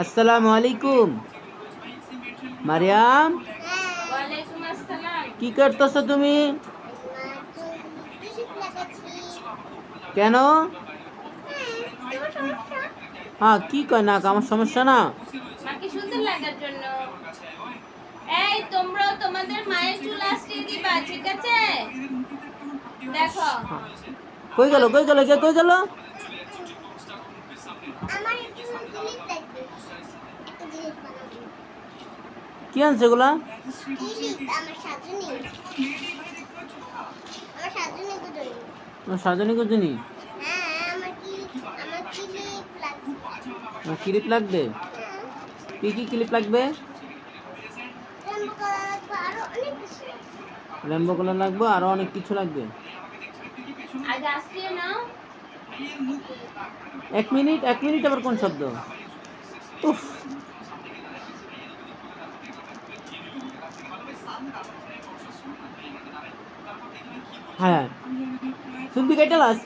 আসসালামু আলাইকুম। মারিয়াম, ওয়ালাইকুম আসসালাম। কি করতেছো তুমি? কেন? হ্যাঁ, কি কয় না আমার সমস্যা না। মাকে সুন্দর লাগার জন্য। এই তোমরাও তোমাদের মায়ের চুল আঁচড়িয়ে দিবা, ঠিক আছে? দেখো কই গেল কই গেল কে কই গেল? আমার একটু ক্লিপ লাগবে, একটা জিনিস বানাবো। কি আনছে এগুলা? ক্লিপ আমার সাজনি, আমার সাজনি গুজনি। সাজনি গুজনি? হ্যাঁ আমার ক্লিপ লাগবে। ক্লিপ লাগবে? কি কি ক্লিপ লাগবে? রেনবো কালার লাগবে, আরো অনেক কিছু। রেনবো কালার লাগবে, আরো অনেক কিছু লাগবে। আগে আঁচড়িয়ে নাও। এক মিনিট আবার কোন শব্দ? উফ, হ্যাঁ শুনবি কেটে লাস?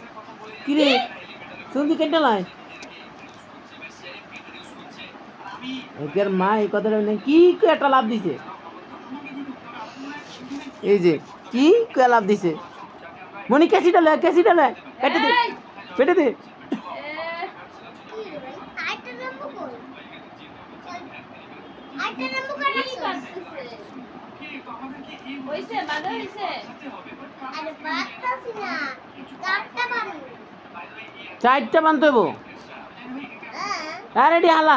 কি রে শুনবি কেটে লাই? একের মা এই কথাটা কি একটা লাভ দিছে। এই যে কি লাভ দিছে। মনি ক্যাসিটা লে কেটে দে, এই, পেটে দে। কি রে ভাই, আরেকটা রেনবো কই? আরেকটা রেনবো কি কাটাচ্ছিস? করতেছে? হইছে, বাধা হইছে। আরে বাতাসি না, চারটা বানাবো। চারটা বানতে হবো। হ্যাঁ রেডি হালা।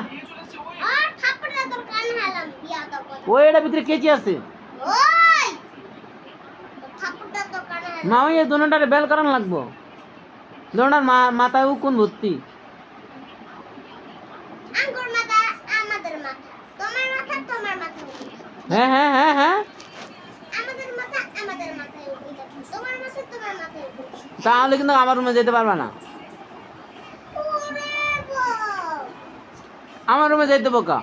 আর থাপড়া তোর কান হালাম বিয়া তো কথা। ওই এটা ভিতরে কেচি আছে। ওই থাপড়া তো কান হালাম। মা ওই দোনোটারে বেল করান লাগবো। দোনোটার মাথায় উকুন ভর্তি। আঙ্গুর মাথা আমাদের মাথা, তোমার মাথা তোমার মাথা। হ্যাঁ হ্যাঁ হ্যাঁ হ্যাঁ, আমাদের মাথা আমাদের মাথায় উঠে যাবে, তোমার মাথা তোমার মাথায় উঠে যাবে। তাহলে কিন্তু আমার রুমে যেতে পারবা না। ওরে বাবা, আমার রুমে যেতে বোকা।